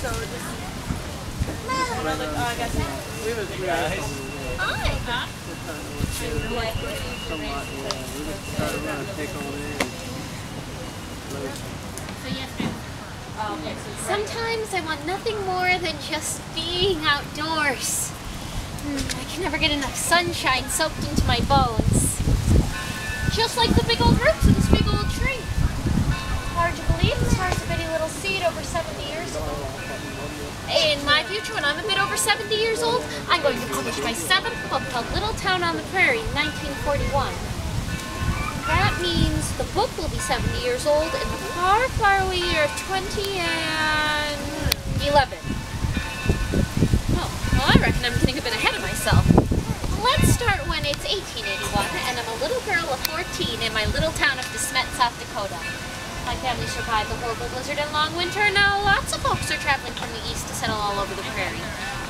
So we're just... Sometimes I want nothing more than just being outdoors. I can never get enough sunshine soaked into my bones. Just like the big old roots of this big old tree. Hard to believe, as far as a bitty little seed over 70 years old. In my future, when I'm a bit over 70 years old, I'm going to publish my 7th book called Little Town on the Prairie in 1941. That means the book will be 70 years old in the far, far away year of 2011. Oh, well, I reckon I'm getting a bit ahead of myself. Let's start when it's 1881 and I'm a little girl of 14 in my little town of DeSmet, South Dakota. My family survived the horrible blizzard and long winter, and now lots of folks are traveling from the east to settle all over the prairie.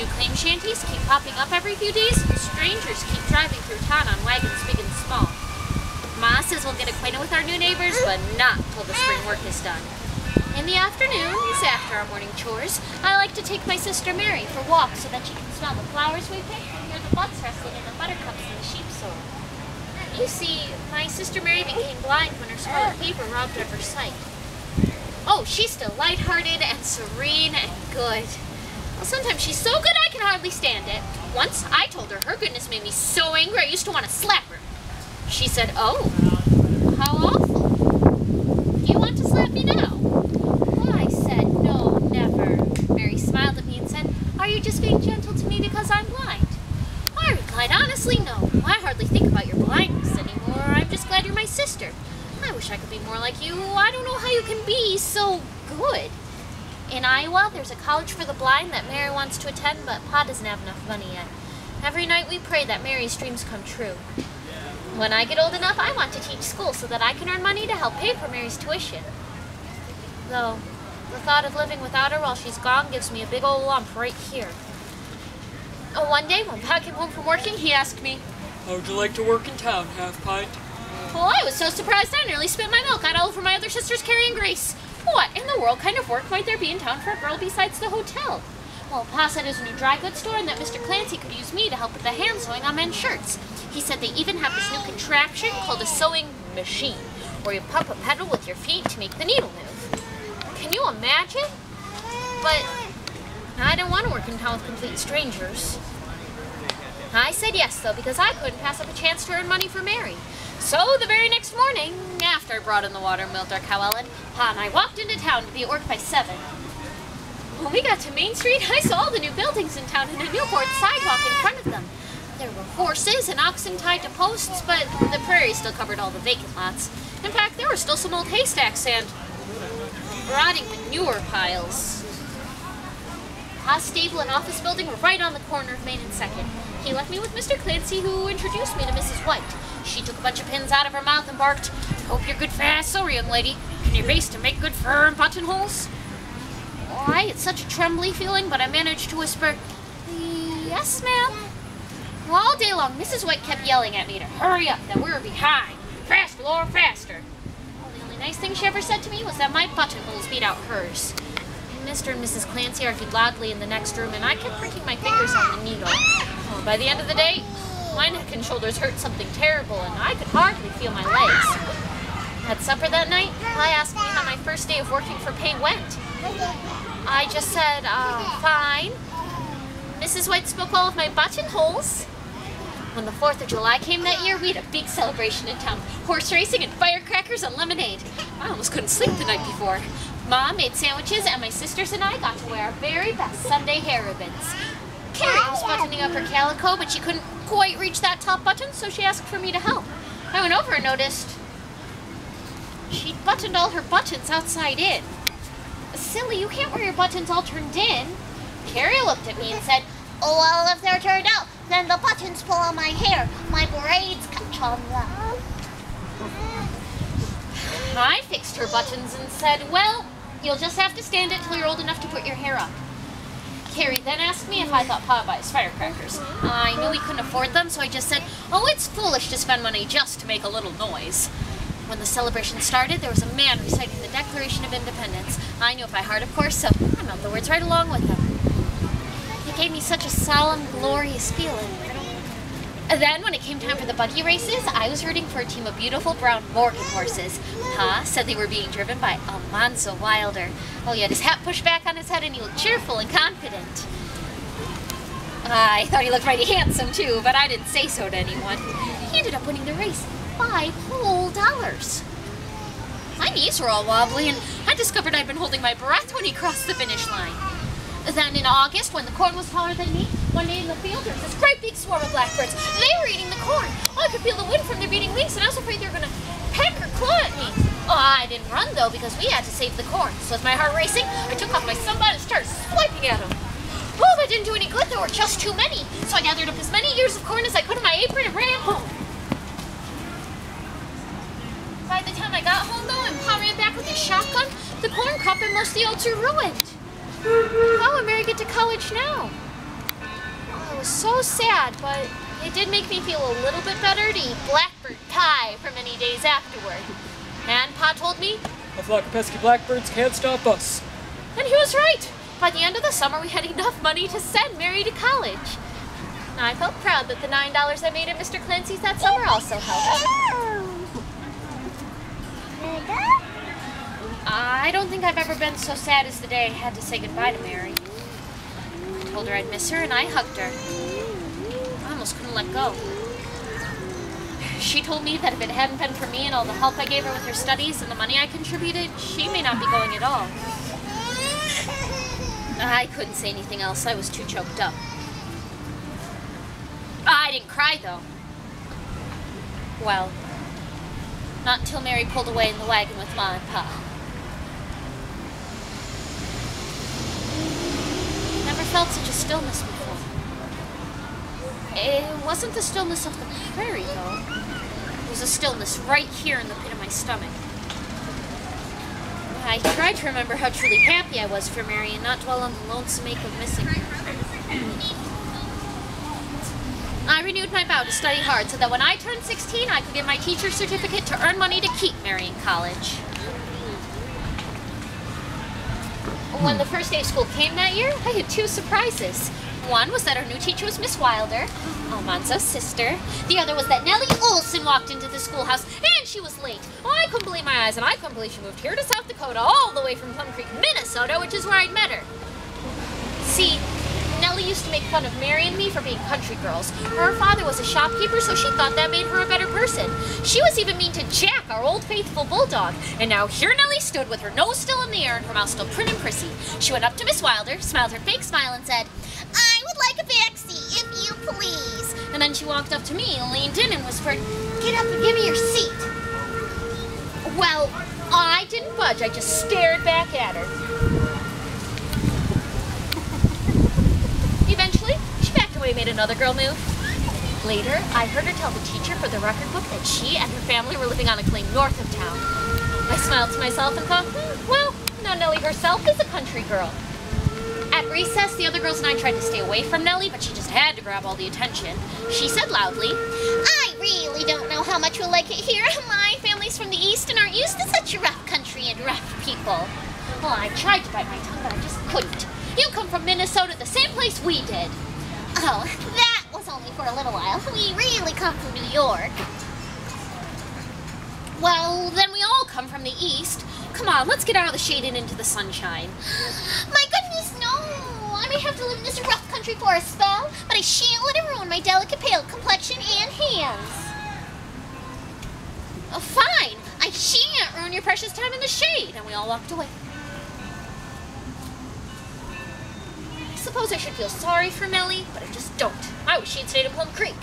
New claim shanties keep popping up every few days, and strangers keep driving through town on wagons big and small. Ma says we'll get acquainted with our new neighbors, but not till the spring work is done. In the afternoons, after our morning chores, I like to take my sister Mary for walks so that she can smell the flowers we pick and hear the bucks rustling in the buttercups in the sheep soil. You see, my sister Mary became blind when her scarlet fever robbed her of her sight. Oh, she's still lighthearted and serene and good. Well, sometimes she's so good I can hardly stand it. Once I told her goodness made me so angry I used to want to slap her. She said, "Oh, how awful. Do you want to slap me now?" Well, I said, "No, never." Mary smiled at me and said, "Are you just being gentle to me because I'm blind?" I replied, "Honestly, no. I hardly think about your blindness anymore. I'm just glad you're my sister. I wish I could be more like you. I don't know how you can be so good." In Iowa, there's a college for the blind that Mary wants to attend, but Pa doesn't have enough money yet. Every night we pray that Mary's dreams come true. When I get old enough, I want to teach school so that I can earn money to help pay for Mary's tuition. Though, the thought of living without her while she's gone gives me a big old lump right here. One day, when Pa came home from working, he asked me, "How'd you like to work in town, Half Pint?" Well, I was so surprised I nearly spit my milk out all over my other sister's Carrie and Grace. What in the world kind of work might there be in town for a girl besides the hotel? Well, Pa said it was a new dry goods store and that Mr. Clancy could use me to help with the hand sewing on men's shirts. He said they even have this new contraption called a sewing machine, where you pump a pedal with your feet to make the needle move. Can you imagine? But I didn't want to work in town with complete strangers. I said yes, though, because I couldn't pass up a chance to earn money for Mary. So the very next morning, after I brought in the water and milked our cow Ellen, Pa and I walked into town to be at work by 7. When we got to Main Street, I saw all the new buildings in town and a new board sidewalk in front of them. There were horses and oxen tied to posts, but the prairie still covered all the vacant lots. In fact, there were still some old haystacks and rotting manure piles. Pa's stable and office building were right on the corner of Main and 2nd. He left me with Mr. Clancy, who introduced me to Mrs. White. She took a bunch of pins out of her mouth and barked, "Hope you're good fast sewer, young lady. Can you base to make good fur and buttonholes?" Oh, I had such a trembly feeling, but I managed to whisper, "Yes, ma'am." Well, all day long, Mrs. White kept yelling at me to hurry up, that we were behind. Faster, Laura, faster. Well, the only nice thing she ever said to me was that my buttonholes beat out hers. Mr. and Mrs. Clancy argued loudly in the next room, and I kept pricking my fingers on the needle. Well, by the end of the day, my neck and shoulders hurt something terrible, and I could hardly feel my legs. At supper that night, I asked me how my first day of working for pay went. I just said, fine. Mrs. White spoke all of my buttonholes. When the 4th of July came that year, we had a big celebration in town. Horse racing and firecrackers and lemonade. I almost couldn't sleep the night before. Mom made sandwiches, and my sisters and I got to wear our very best Sunday hair ribbons. Carrie was buttoning up her calico, but she couldn't quite reach that top button, so she asked for me to help. I went over and noticed she'd buttoned all her buttons outside in. Silly, you can't wear your buttons all turned in. Carrie looked at me and said, "Oh, well, if they're turned out, then the buttons pull on my hair. My braids catch on them." I fixed her buttons and said, "Well, you'll just have to stand it till you're old enough to put your hair up." Carrie then asked me if I thought Pa buys firecrackers. I knew he couldn't afford them, so I just said, "Oh, it's foolish to spend money just to make a little noise." When the celebration started, there was a man reciting the Declaration of Independence. I knew it by heart, of course, so I mouthed the words right along with him. It gave me such a solemn, glorious feeling. And then, when it came time for the buggy races, I was rooting for a team of beautiful brown Morgan horses. Pa said they were being driven by Almanzo Wilder. Oh, he had his hat pushed back on his head and he looked cheerful and confident. I thought he looked mighty handsome, too, but I didn't say so to anyone. He ended up winning the race. $5 whole. My knees were all wobbly, and I discovered I'd been holding my breath when he crossed the finish line. Then in August, when the corn was taller than me, one day in the field there was this great big swarm of blackbirds. They were eating the corn. Oh, I could feel the wind from their beating wings, and I was afraid they were going to peck or claw at me. Oh, I didn't run, though, because we had to save the corn. So with my heart racing, I took off my sunbonnet and started swiping at them. Oh, that didn't do any good. There were just too many. So I gathered up as many ears of corn as I could in my apron and ran home. By the time I got home, though, and Pa ran back with his shotgun, the corn crop and most of the oats were ruined. How will Mary get to college now? Oh, it was so sad, but it did make me feel a little bit better to eat blackbird pie for many days afterward. And Pa told me, A flock of pesky blackbirds can't stop us. and he was right. By the end of the summer, we had enough money to send Mary to college. I felt proud that the $9 I made at Mr. Clancy's that summer also helped. I don't think I've ever been so sad as the day I had to say goodbye to Mary. I told her I'd miss her, and I hugged her. I almost couldn't let go. She told me that if it hadn't been for me and all the help I gave her with her studies and the money I contributed, she may not be going at all. I couldn't say anything else. I was too choked up. I didn't cry, though. Well, not until Mary pulled away in the wagon with Ma and Pa. Never felt such a stillness before. It wasn't the stillness of the prairie, though. It was a stillness right here in the pit of my stomach. I tried to remember how truly happy I was for Mary and not dwell on the lonesome ache of missing her. I renewed my vow to study hard so that when I turned 16, I could get my teacher's certificate to earn money to keep Mary in college. When the first day of school came that year, I had two surprises. One was that our new teacher was Miss Wilder, Almanzo's sister. The other was that Nellie Olson walked into the schoolhouse, and she was late. Oh, I couldn't believe my eyes, and I couldn't believe she moved here to South Dakota, all the way from Plum Creek, Minnesota, which is where I'd met her. See, Nellie used to make fun of Mary and me for being country girls. Her father was a shopkeeper, so she thought that made her a better person. She was even mean to Jack, our old faithful bulldog. And now here Nellie stood with her nose still in the air and her mouth still prim and prissy. She went up to Miss Wilder, smiled her fake smile, and said, "I would like a backseat, if you please." And then she walked up to me, leaned in, and whispered, "Get up and give me your seat." Well, I didn't budge. I just stared back at her. Eventually, she backed away and made another girl move. Later, I heard her tell the teacher for the record book that she and her family were living on a claim north of town. I smiled to myself and thought, well, now Nellie herself is a country girl. At recess, the other girls and I tried to stay away from Nellie, but she just had to grab all the attention. She said loudly, "I really don't know how much we'll like it here. My family's from the east and aren't used to such rough country and rough people." Well, I tried to bite my tongue, but I just couldn't. You come from Minnesota, the same place we did. Oh, that was only for a little while. We really come from New York. Well, then we all come from the east. Come on, let's get out of the shade and into the sunshine. My goodness, no! I may have to live in this rough country for a spell, but I shan't let it ruin my delicate pale complexion and hands. Oh, fine, I shan't ruin your precious time in the shade. And we all walked away. I suppose I should feel sorry for Nellie, but I just don't. I wish she had stayed in Plum Creek.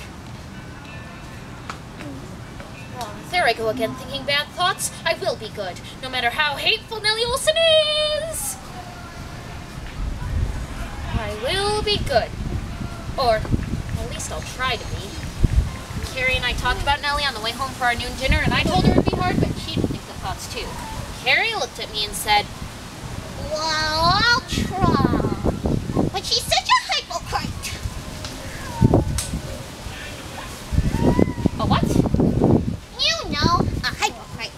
Oh, there I go again, thinking bad thoughts. I will be good, no matter how hateful Nellie Olson is. I will be good. Or, at least I'll try to be. Carrie and I talked about Nellie on the way home for our noon dinner, and I told her it'd be hard, but she'd think the thoughts too. Carrie looked at me and said, "Well, I'll try. But she's such a hypocrite." A what? You know, a hypocrite.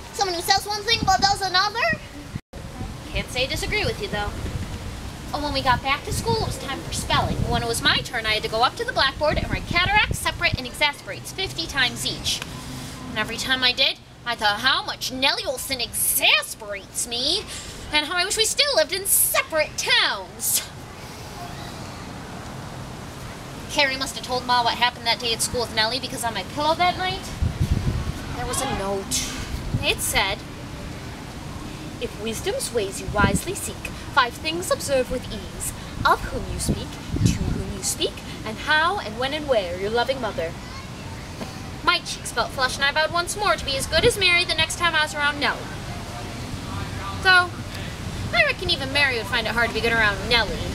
say I disagree with you, though. Oh, when we got back to school, it was time for spelling. When it was my turn, I had to go up to the blackboard and write cataracts, separate, and exasperates 50 times each. And every time I did, I thought how much Nellie Olson exasperates me, and how I wish we still lived in separate towns. Carrie must have told Ma what happened that day at school with Nellie, because on my pillow that night, there was a note. It said, "If wisdom's ways you wisely seek, 5 things observe with ease, of whom you speak, to whom you speak, and how and when and where your loving mother." My cheeks felt flushed, and I vowed once more to be as good as Mary the next time I was around Nellie. Though, I reckon even Mary would find it hard to be good around Nellie.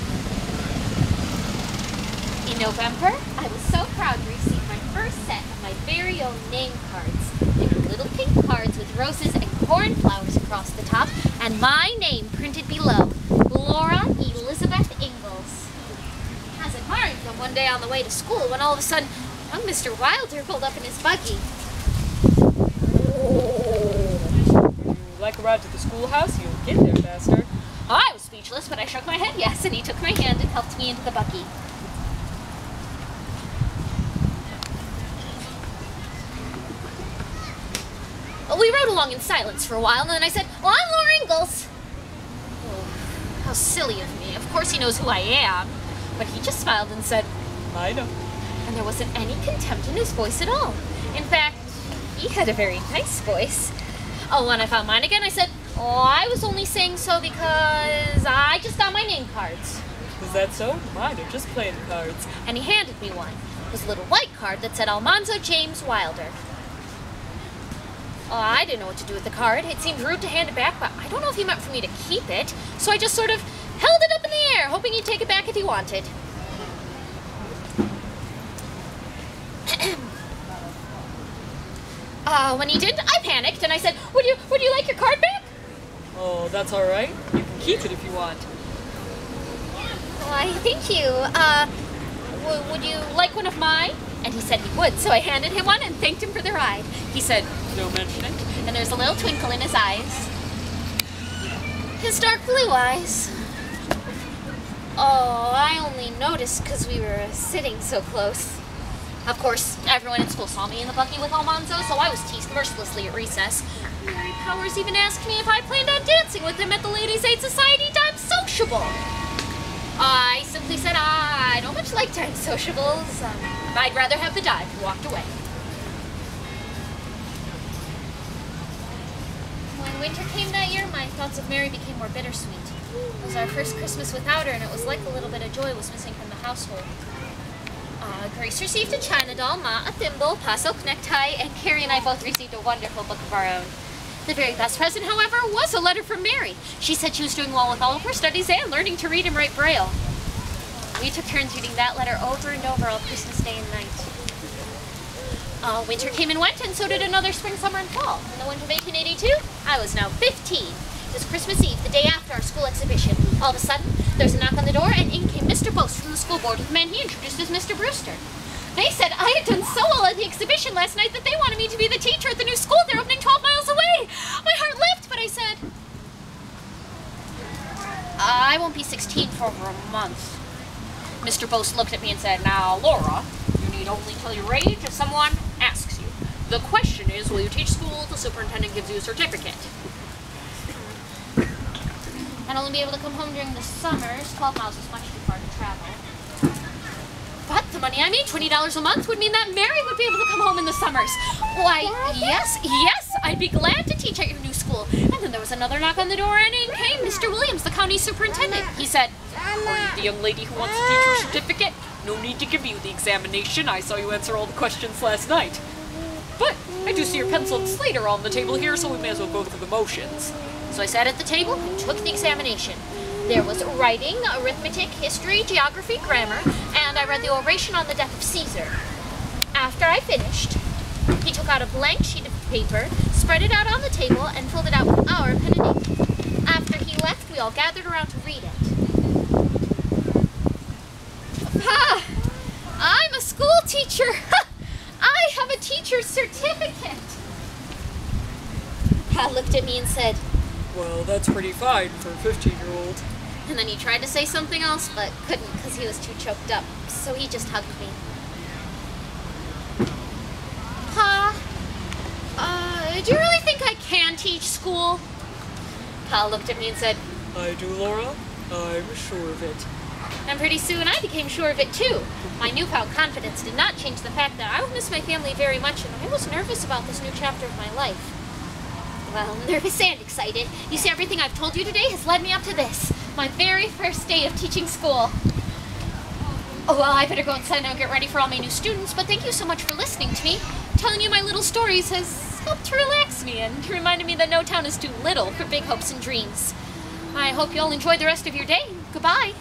In November, I was so proud to receive my first set of my very own name cards. They were little pink cards with roses and cornflowers across the top, and my name printed below, Laura Elizabeth Ingalls. I was admiring them one day on the way to school when all of a sudden, young Mr. Wilder pulled up in his buggy. Would you like a ride to the schoolhouse? You'll get there faster. Oh, I was speechless, but I shook my head yes, and he took my hand and helped me into the buggy. We rode along in silence for a while, and then I said, "Well, I'm Laura Ingalls." Oh, how silly of me. Of course he knows who I am. But he just smiled and said, I know. and there wasn't any contempt in his voice at all. In fact, he had a very nice voice. Oh, when I found mine again, I said, "Oh, I was only saying so because I just got my name cards." Is that so? Mine are just playing cards. And he handed me one. It was a little white card that said Almanzo James Wilder. Oh, I didn't know what to do with the card. It seemed rude to hand it back, but I don't know if he meant for me to keep it. So I just sort of held it up in the air, hoping he'd take it back if he wanted. When he didn't, I panicked and I said, would you like your card back?" Oh, that's all right. You can keep it if you want. "Why, thank you. Would you like one of mine?" And he said he would, so I handed him one and thanked him for the ride. He said, No mentioning. and there's a little twinkle in his eyes. His dark blue eyes. Oh, I only noticed because we were sitting so close. Of course, everyone at school saw me in the buggy with Almanzo, so I was teased mercilessly at recess. Mary Powers even asked me if I planned on dancing with him at the Ladies' Aid Society Dime Sociable. I simply said I don't much like dime sociables. I'd rather have the dime, and walked away. When winter came that year, my thoughts of Mary became more bittersweet. It was our first Christmas without her, and it was like a little bit of joy was missing from the household. Grace received a china doll, Ma a thimble, Pa silk necktie, and Carrie and I both received a wonderful book of our own. The very best present, however, was a letter from Mary. She said she was doing well with all of her studies and learning to read and write Braille. We took turns reading that letter over and over all Christmas Day and night. Winter came and went, and so did another spring, summer, and fall. In the winter of 1882, I was now 15. It was Christmas Eve, the day after our school exhibition. All of a sudden, there was a knock on the door, and in came Mr. Bose from the school board with a man he introduced as Mr. Brewster. They said I had done so well at the exhibition last night that they wanted me to be the teacher at the new school they're opening 12 miles away. My heart leapt, but I said, I won't be 16 for over a month. Mr. Bose looked at me and said, "Now, Laura, you need only tell your age if someone asks you. The question is, will you teach school? The superintendent gives you a certificate. I'd only be able to come home during the summers. 12 miles is much too far to travel. But the money I made, $20 a month, would mean that Mary would be able to come home in the summers. Why, yes, I'd be glad to teach at your new school." And then there was another knock on the door, and in came Mr. Williams, the county superintendent. He said, Are you the young lady who wants to teach her certificate? No need to give you the examination. I saw you answer all the questions last night. But I do see your pencil and slate are on the table here, so we may as well go through the motions. So I sat at the table and took the examination. There was writing, arithmetic, history, geography, grammar, and I read the oration on the death of Caesar. After I finished, he took out a blank sheet of paper, spread it out on the table, and filled it out with our pen and ink. After he left, we all gathered around to read it. "Pa! I'm a school teacher! I have a teacher's certificate!" Pa looked at me and said, Well, that's pretty fine for a 15-year-old. And then he tried to say something else, but couldn't because he was too choked up. So he just hugged me. Pa, do you really think I can teach school? Pa looked at me and said, I do, Laura. I'm sure of it. And pretty soon I became sure of it too. My newfound confidence did not change the fact that I would miss my family very much, and I was nervous about this new chapter of my life. Well, nervous and excited. You see, everything I've told you today has led me up to this, my very first day of teaching school. Oh, well, I better go inside now and get ready for all my new students, but thank you so much for listening to me. Telling you my little stories has helped to relax me and reminded me that no town is too little for big hopes and dreams. I hope you all enjoy the rest of your day. Goodbye.